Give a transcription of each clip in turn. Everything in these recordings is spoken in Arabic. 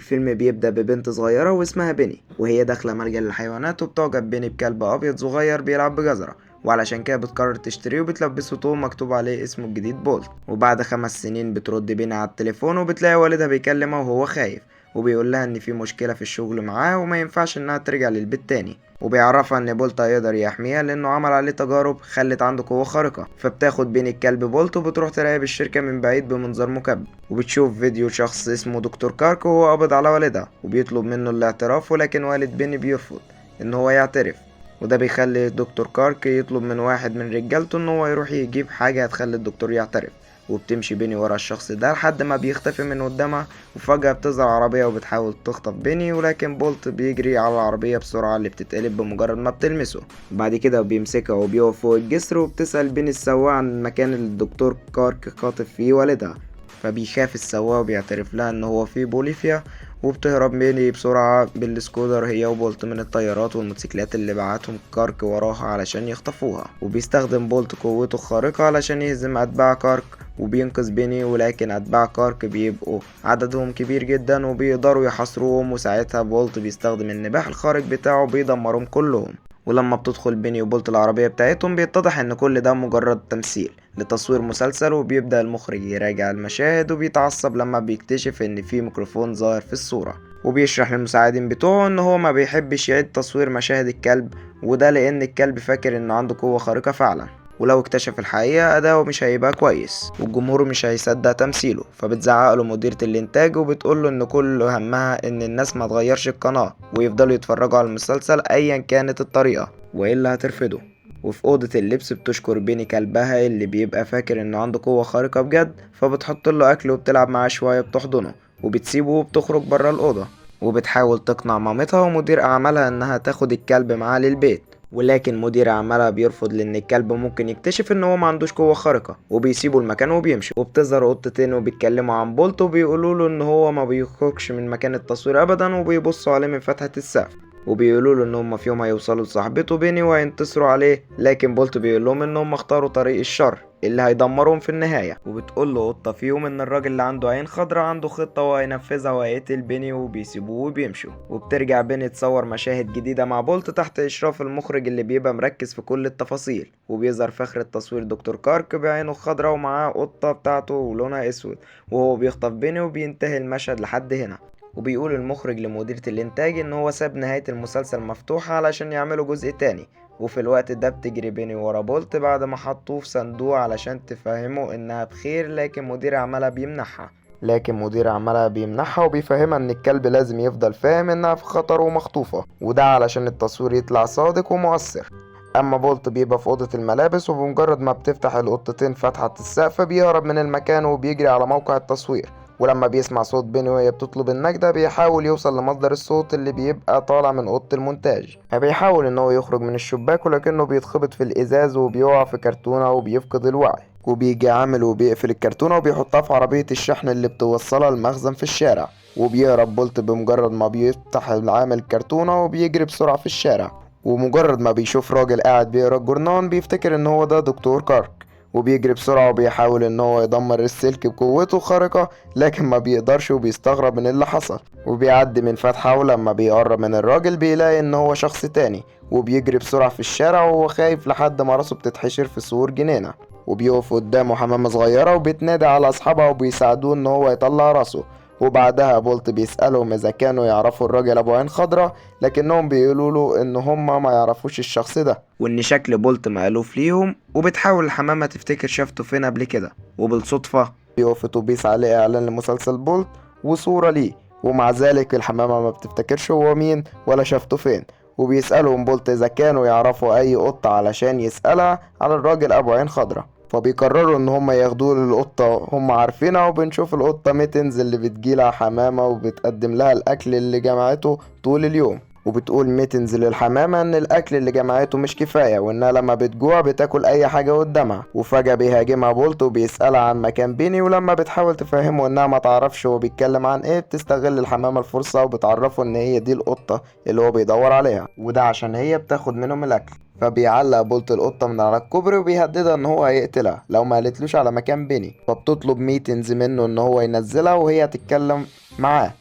الفيلم بيبدأ ببنت صغيرة واسمها بيني، وهي داخلة ملجأ للحيوانات، وبتعجب بيني بكلب أبيض صغير بيلعب بجزرة، وعلشان كده بتقرر تشتريه وبتلبسه طوم مكتوب عليه اسمه الجديد بولت. وبعد 5 سنين بترد بيني على التليفون وبتلاقي والدها بيكلمها وهو خايف، وبيقول لها ان في مشكلة في الشغل معاه وما ينفعش انها ترجع للبيت تاني، وبيعرفها ان بولت هيقدر يحميها لانه عمل عليه تجارب خلت عنده قوة خارقة. فبتاخد بين الكلب بولت وبتروح تراقب الشركة من بعيد بمنظار مكبر، وبتشوف فيديو شخص اسمه دكتور كارك وهو قابض على والدها وبيطلب منه الاعتراف، ولكن والد بيني بيرفض ان هو يعترف. وده بيخلي دكتور كارك يطلب من واحد من رجالته ان هو يروح يجيب حاجة هتخلي الدكتور يعترف. وبتمشي بيني ورا الشخص ده لحد ما بيختفي من قدامها، وفجأة بتظهر عربية وبتحاول تخطف بيني، ولكن بولت بيجري على العربية بسرعة اللي بتتقلب بمجرد ما بتلمسه. وبعد كده بيمسكها وبيقف فوق الجسر، وبتسأل بيني السواق عن المكان اللي الدكتور كارك خاطف فيه والدها، فبيخاف السواق وبيعترف لها ان هو في بوليفيا. وبتهرب ميلي بسرعة بالسكوتر هي وبولت من الطيارات والموتوسيكلات اللي بعتهم كارك وراها علشان يخطفوها، وبيستخدم بولت قوته الخارقة علشان يهزم أتباع كارك وبينقذ بيني، ولكن أتباع كارك بيبقوا عددهم كبير جدا وبيقدروا يحاصروهم، وساعتها بولت بيستخدم النباح الخارق بتاعه بيدمرهم كلهم. ولما بتدخل بيني وبولت العربية بتاعتهم بيتضح ان كل ده مجرد تمثيل لتصوير مسلسل، وبيبدأ المخرج يراجع المشاهد وبيتعصب لما بيكتشف ان في ميكروفون ظاهر في الصورة، وبيشرح للمساعدين بتوعه ان هو ما بيحبش يعيد تصوير مشاهد الكلب، وده لان الكلب فاكر انه عنده قوة خارقة فعلا، ولو اكتشف الحقيقة أداؤه مش هيبقى كويس والجمهور مش هيصدق تمثيله. فبتزعقله مديرة الإنتاج وبتقوله إن كل همها إن الناس ما تغيرش القناة ويفضلوا يتفرجوا على المسلسل أيا كانت الطريقة، وإلا هترفضه. وفي أوضة اللبس بتشكر بيني كلبها اللي بيبقى فاكر إنه عنده قوة خارقة بجد، فبتحط له أكل وبتلعب معاه شوية بتحضنه وبتسيبه وبتخرج برا الأوضة، وبتحاول تقنع مامتها ومدير أعمالها إنها تاخد الكلب معاها للبيت، ولكن مدير اعمالها بيرفض لان الكلب ممكن يكتشف ان هو ما عندوش قوه خارقه، وبيسيبوا المكان وبيمشوا. وبتظهر قطتين وبيتكلموا عن بولت وبيقولوا له ان هو ما بيخرجش من مكان التصوير ابدا، وبيبصوا عليه من فتحه السقف، وبيقولوا له ان هم في يوم هيوصلوا لصاحبته بيني وهينتصروا عليه، لكن بولت بيقول لهم ان هم اختاروا طريق الشر اللي هيدمرهم في النهاية. وبتقول له قطة فيهم ان الراجل اللي عنده عين خضرا عنده خطة وهينفذها وهيقتل بيني، وبيسيبوه وبيمشوا. وبترجع بيني تصور مشاهد جديدة مع بولت تحت اشراف المخرج اللي بيبقى مركز في كل التفاصيل، وبيظهر فخر التصوير دكتور كارك بعينه الخضرا ومعاه قطة بتاعته ولونها اسود وهو بيخطف بيني، وبينتهي المشهد لحد هنا. وبيقول المخرج لمديرة الانتاج ان هو ساب نهاية المسلسل مفتوحة علشان يعملوا جزء تاني، وفي الوقت ده بتجري بيني ورا بولت بعد ما حطوه في صندوق علشان تفهمه انها بخير، لكن مدير اعمالها بيمنعها وبيفهمها ان الكلب لازم يفضل فاهم انها في خطر ومخطوفة، وده علشان التصوير يطلع صادق ومؤثر. اما بولت بيبقى في اوضة الملابس، وبمجرد ما بتفتح القطتين فتحة السقف بيهرب من المكان وبيجري على موقع التصوير، ولما بيسمع صوت بيني وهي بتطلب النجدة بيحاول يوصل لمصدر الصوت اللي بيبقى طالع من اوضة المونتاج. بيحاول ان هو يخرج من الشباك، ولكنه بيتخبط في الازاز وبيقع في كرتونة وبيفقد الوعي، وبيجي عامل وبيقفل الكرتونة وبيحطها في عربية الشحن اللي بتوصلها المخزن في الشارع، وبيهرب بولت بمجرد ما بيفتح العامل الكرتونة وبيجري بسرعة في الشارع. ومجرد ما بيشوف راجل قاعد بيقرا الجورنان بيفتكر ان هو ده دكتور كارك، وبيجري بسرعة وبيحاول ان هو يدمر السلك بقوته الخارقة، لكن ما بيقدرش وبيستغرب من اللي حصل، وبيعدي من فتحة، ولما بيقرب من الراجل بيلاقي ان هو شخص تاني، وبيجري بسرعة في الشارع وهو خايف لحد ما راسه بتتحشر في سور جنينة، وبيقف قدامه حمامة صغيرة وبيتنادى على اصحابها وبيساعدوه ان هو يطلع راسه. وبعدها بولت بيسألهم إذا كانوا يعرفوا الراجل أبو عين خضرا، لكنهم بيقولوا له إن هما ما يعرفوش الشخص ده، وإن شكل بولت مألوف ليهم. وبتحاول الحمامة تفتكر شافته فين قبل كده، وبالصدفة بيقف أتوبيس عليه إعلان لمسلسل بولت وصورة ليه، ومع ذلك الحمامة ما بتفتكرش هو مين ولا شافته فين. وبيسألهم بولت إذا كانوا يعرفوا أي قطة علشان يسألها على الراجل أبو عين خضرا، فبيقرروا ان هم ياخدوه للقطة هم عارفينها. وبنشوف القطة ميتنز اللي بتجيلها حمامة وبتقدم لها الاكل اللي جمعته طول اليوم، وبتقول ميتنز للحمامة ان الاكل اللي جمعته مش كفاية وانها لما بتجوع بتاكل اي حاجة قدامها. وفجأة بيهاجمها بولت وبيسألها عن مكان بيني، ولما بتحاول تفهمه انها ما تعرفش هو بيتكلم عن ايه بتستغل الحمامة الفرصة وبتعرفه ان هي دي القطة اللي هو بيدور عليها، وده عشان هي بتاخد منهم الاكل. فبيعلق بولت القطة من على الكوبري وبيهددها ان هو هيقتلها لو ما قالتلوش على مكان بيني، فبتطلب ميتنز منه ان هو ينزلها وهي تتكلم معاه.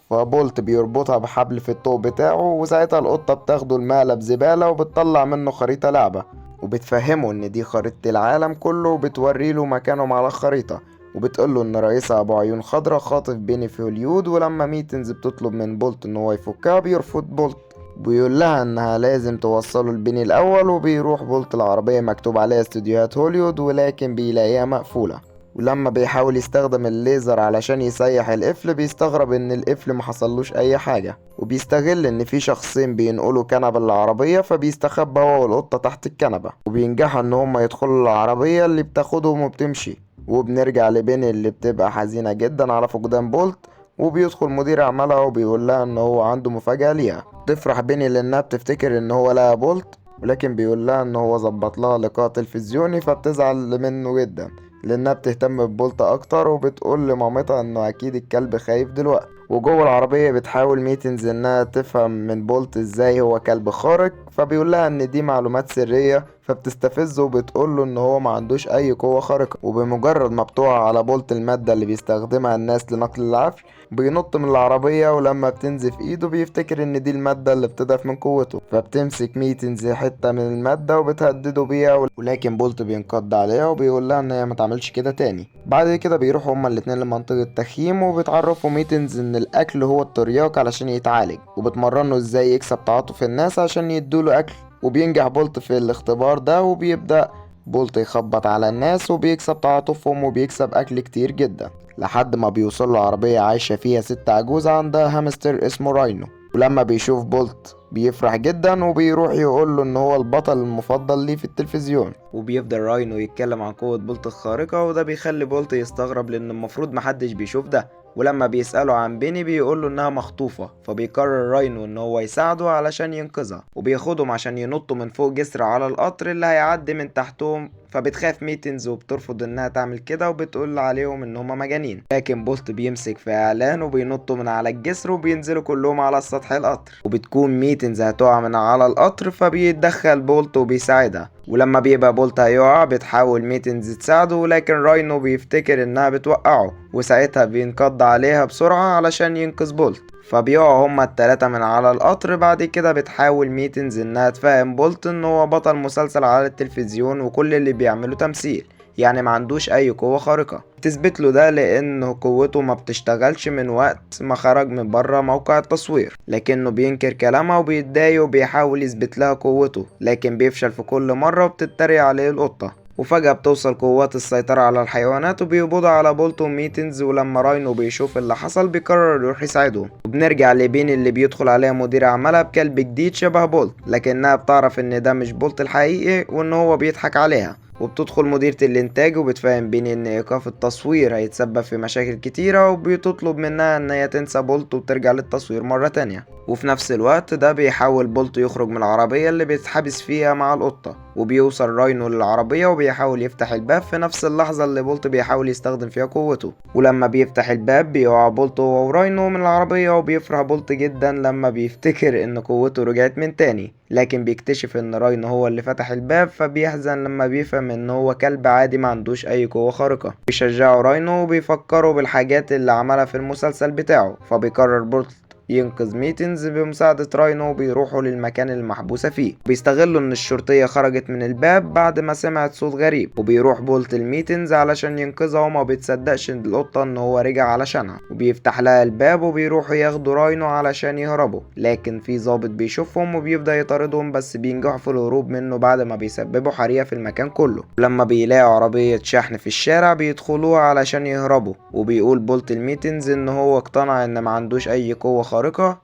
فبولت بيربطها بحبل في الطوق بتاعه، وساعتها القطة بتاخده المقلب زبالة وبتطلع منه خريطة لعبة وبتفهمه ان دي خريطة العالم كله، وبتوريله مكانهم على الخريطة، وبتقوله ان رئيسها ابو عيون خضرا خاطف بيني في هوليود، ولما ميتنز بتطلب من بولت ان هو يفكها بيرفض بولت، بيقول لها انها لازم توصله لبيني الاول. وبيروح بولت العربية مكتوب عليها استوديوهات هوليود، ولكن بيلاقيها مقفولة. ولما بيحاول يستخدم الليزر علشان يسيح القفل بيستغرب ان القفل محصلوش اي حاجة، وبيستغل ان في شخصين بينقلوا كنبة للعربية، فبيستخبى هو والقطة تحت الكنبة، وبينجحوا ان هما يدخلوا العربية اللي بتاخدهم وبتمشي. وبنرجع لبيني اللي بتبقى حزينة جدا على فقدان بولت، وبيدخل مدير اعمالها وبيقول لها ان هو عنده مفاجأة ليها. تفرح بيني لانها بتفتكر ان هو لقى بولت، ولكن بيقول لها ان هو ظبط لها لقاء تلفزيوني، فبتزعل منه جدا لانها بتهتم ببولت اكتر، وبتقول لمامتها انه اكيد الكلب خايف دلوقتي. وجوه العربية بتحاول ميتنز انها تفهم من بولت ازاي هو كلب خارق، فبيقول لها ان دي معلومات سرية، فبتستفزه وبتقول له ان هو ما عندوش اي قوة خارقة. وبمجرد ما بتقع على بولت المادة اللي بيستخدمها الناس لنقل العفش، بينط من العربية، ولما بتنزف ايده بيفتكر ان دي المادة اللي بتضعف من قوته، فبتمسك ميتنز حتة من المادة وبتهدده بيها، ولكن بولت بينقض عليها وبيقول لها ان هي ما تعملش كده تاني. بعد كده بيروحوا هما الاتنين لمنطقة تخييم، وبتعرفوا ميتنز ان الاكل هو الترياق علشان يتعالج، وبتمرنه ازاي يكسب تعاطف الناس عشان يدوله اكل. وبينجح بولت في الاختبار ده، وبيبدأ بولت يخبط على الناس وبيكسب تعاطفهم وبيكسب اكل كتير جدا، لحد ما بيوصل له عربية عايشة فيها ست عجوز عندها هامستر اسمه راينو. ولما بيشوف بولت بيفرح جدا، وبيروح يقول له ان هو البطل المفضل ليه في التلفزيون. وبيفضل راينو يتكلم عن قوة بولت الخارقة، وده بيخلي بولت يستغرب لان المفروض محدش بيشوف ده. ولما بيسأله عن بيني بيقول له انها مخطوفة، فبيقرر راينو ان هو يساعده علشان ينقذها، وبياخدهم عشان ينطوا من فوق جسر على القطر اللي هيعدي من تحتهم. فبتخاف ميتنز وبترفض انها تعمل كده، وبتقول عليهم ان هما مجانين، لكن بولت بيمسك في اعلان وبينطوا من على الجسر وبينزلوا كلهم على سطح القطر. وبتكون ميتنز هتقع من على القطر، فبيتدخل بولت وبيساعدها. ولما بيبقى بولت هيقع بتحاول ميتنز تساعده، لكن راينو بيفتكر انها بتوقعه، وساعتها بينقض عليها بسرعة علشان ينقذ بولت. فبيقعوا هما التلاتة من على القطر. بعد كده بتحاول ميتنز انها تفهم بولت ان هو بطل مسلسل على التلفزيون وكل اللي بيعمله تمثيل، يعني ما عندوش اي قوة خارقة. تثبت له ده لان قوته ما بتشتغلش من وقت ما خرج من بره موقع التصوير، لكنه بينكر كلامها وبيتضايق وبيحاول يثبت لها قوته، لكن بيفشل في كل مرة وبتتريق عليه القطة. وفجأة بتوصل قوات السيطرة على الحيوانات وبيقبضوا على بولت وميتنز، ولما راينو بيشوف اللي حصل بيقرر يروح يساعدهم. وبنرجع لبين اللي بيدخل عليها مدير اعمالها بكلب جديد شبه بولت، لكنها بتعرف ان ده مش بولت الحقيقي وان هو بيضحك عليها. وبتدخل مديرة الانتاج وبتفهم بيني ان ايقاف التصوير هيتسبب في مشاكل كتيرة، وبتطلب منها ان هي تنسى بولت وترجع للتصوير مرة تانية. وفي نفس الوقت ده بيحاول بولت يخرج من العربية اللي بيتحبس فيها مع القطة، وبيوصل راينو للعربية وبيحاول يفتح الباب في نفس اللحظة اللي بولت بيحاول يستخدم فيها قوته. ولما بيفتح الباب بيقع بولت هو وراينو من العربية، وبيفرح بولت جدا لما بيفتكر ان قوته رجعت من تاني، لكن بيكتشف ان راينو هو اللي فتح الباب، فبيحزن لما بيفهم ان هو كلب عادي ما عندوش اي قوة خارقة. بيشجعوا راينو وبيفكروا بالحاجات اللي عملها في المسلسل بتاعه، فبيقرر بولت ينقذ ميتنز بمساعدة راينو، وبيروحوا للمكان المحبوسة فيه. بيستغلوا ان الشرطية خرجت من الباب بعد ما سمعت صوت غريب، وبيروح بولت الميتنز علشان ينقذها، وما بيتصدقش القطة ان هو رجع علشانها، وبيفتح لها الباب وبيروحوا ياخدوا راينو علشان يهربوا، لكن في ضابط بيشوفهم وبيبدأ يطاردهم، بس بينجحوا في الهروب منه بعد ما بيسببوا حريقة في المكان كله. لما بيلاقوا عربية شحن في الشارع بيدخلوها علشان يهربوا، وبيقول بولت الميتنز ان هو اقتنع ان ما عندوش اي قوة خارقة،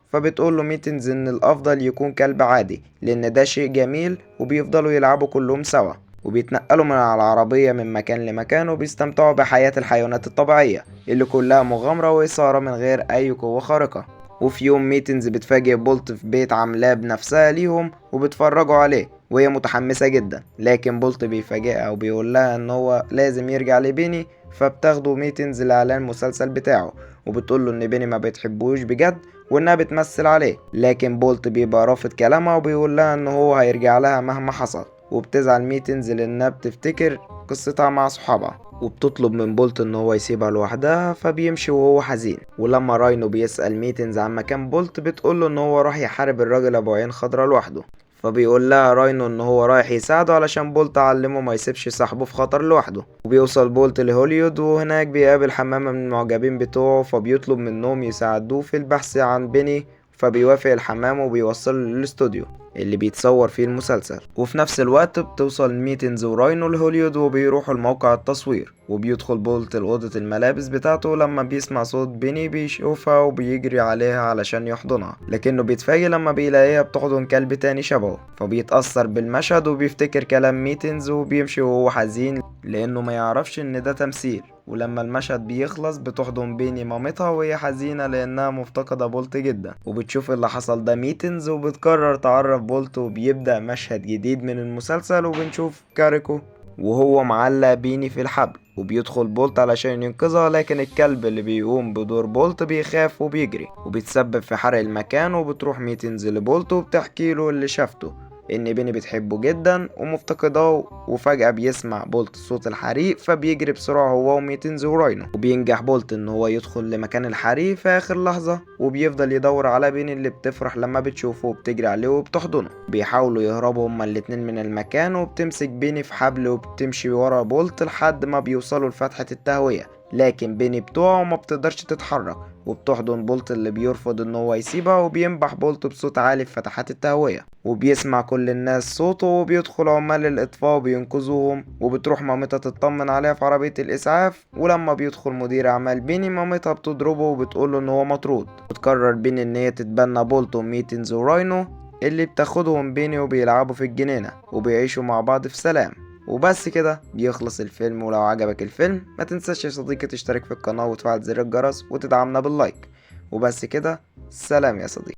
فبتقول له ميتنز ان الافضل يكون كلب عادي لان ده شيء جميل، وبيفضلوا يلعبوا كلهم سوا، وبيتنقلوا من على العربية من مكان لمكان، وبيستمتعوا بحياة الحيوانات الطبيعية اللي كلها مغامرة وإثارة من غير أي قوة خارقة. وفي يوم ميتنز بتفاجئ بولت في بيت عاملاه بنفسها ليهم وبتفرجوا عليه، وهي متحمسة جدا، لكن بولت بيفاجئها وبيقول لها ان هو لازم يرجع لبيني. فبتاخده ميتنز لإعلان المسلسل بتاعه، وبتقوله ان بيني ما بتحبوش بجد وانها بتمثل عليه، لكن بولت بيبقى رافض كلامها وبيقول لها ان هو هيرجع لها مهما حصل. وبتزعل ميتنز لانها بتفتكر قصتها مع صحابها. وبتطلب من بولت ان هو يسيبها لوحدها، فبيمشي وهو حزين. ولما راينو بيسأل ميتنز عن مكان بولت بتقوله ان هو راح يحارب الراجل ابو عين خضرا لوحده. فبيقول لها راينو ان هو رايح يساعده علشان بولت علمه ما يسيبش صاحبه في خطر لوحده. وبيوصل بولت لهوليود، وهناك بيقابل حمامة من المعجبين بتوعه، فبيطلب منهم يساعدوه في البحث عن بيني. فبيوافق الحمام وبيوصله للاستوديو اللي بيتصور فيه المسلسل. وفي نفس الوقت بتوصل ميتنز وراينو لهوليود وبيروحوا لموقع التصوير. وبيدخل بولت لأوضة الملابس بتاعته، لما بيسمع صوت بيني بيشوفها وبيجري عليها علشان يحضنها، لكنه بيتفاجئ لما بيلاقيها بتحضن كلب تاني شبهه. فبيتأثر بالمشهد وبيفتكر كلام ميتنز وبيمشي وهو حزين لأنه ما يعرفش إن ده تمثيل. ولما المشهد بيخلص بتحضن بيني مامتها وهي حزينة لأنها مفتقدة بولت جدا، وبتشوف اللي حصل ده ميتنز وبتقرر تعرف بولت. وبيبدأ مشهد جديد من المسلسل وبنشوف كاريكو وهو معلق بيني في الحبل، وبيدخل بولت علشان ينقذها، لكن الكلب اللي بيقوم بدور بولت بيخاف وبيجري وبيتسبب في حرق المكان. وبتروح ميتنز لبولت وبتحكي له اللي شافته، ان بيني بتحبه جدا ومفتقداه. وفجأة بيسمع بولت صوت الحريق، فبيجري بسرعة هو وميتنز وراينو. وبينجح بولت ان هو يدخل لمكان الحريق في اخر لحظة، وبيفضل يدور على بيني اللي بتفرح لما بتشوفه وبتجري عليه وبتحضنه. بيحاولوا يهربوا هما الاتنين من المكان، وبتمسك بيني في حبل وبتمشي ورا بولت لحد ما بيوصلوا لفتحة التهوية، لكن بيني بتوعه وما بتقدرش تتحرك. وبتحضن بولت اللي بيرفض ان هو يسيبها، وبينبح بولت بصوت عالي في فتحات التهوية. وبيسمع كل الناس صوته، وبيدخل عمال الاطفاء وبينقذوهم. وبتروح مامتها تطمن عليها في عربية الاسعاف. ولما بيدخل مدير اعمال بيني، مامتها بتضربه وبتقوله ان هو مطرود. بتقرر بيني ان هي تتبنى بولت وميتنز وراينو اللي بتاخدهم بيني، وبيلعبوا في الجنينة وبيعيشوا مع بعض في سلام. وبس كده بيخلص الفيلم. ولو عجبك الفيلم ما تنساش يا صديقي تشترك في القناة وتفعل زر الجرس وتدعمنا باللايك. وبس كده، سلام يا صديقي.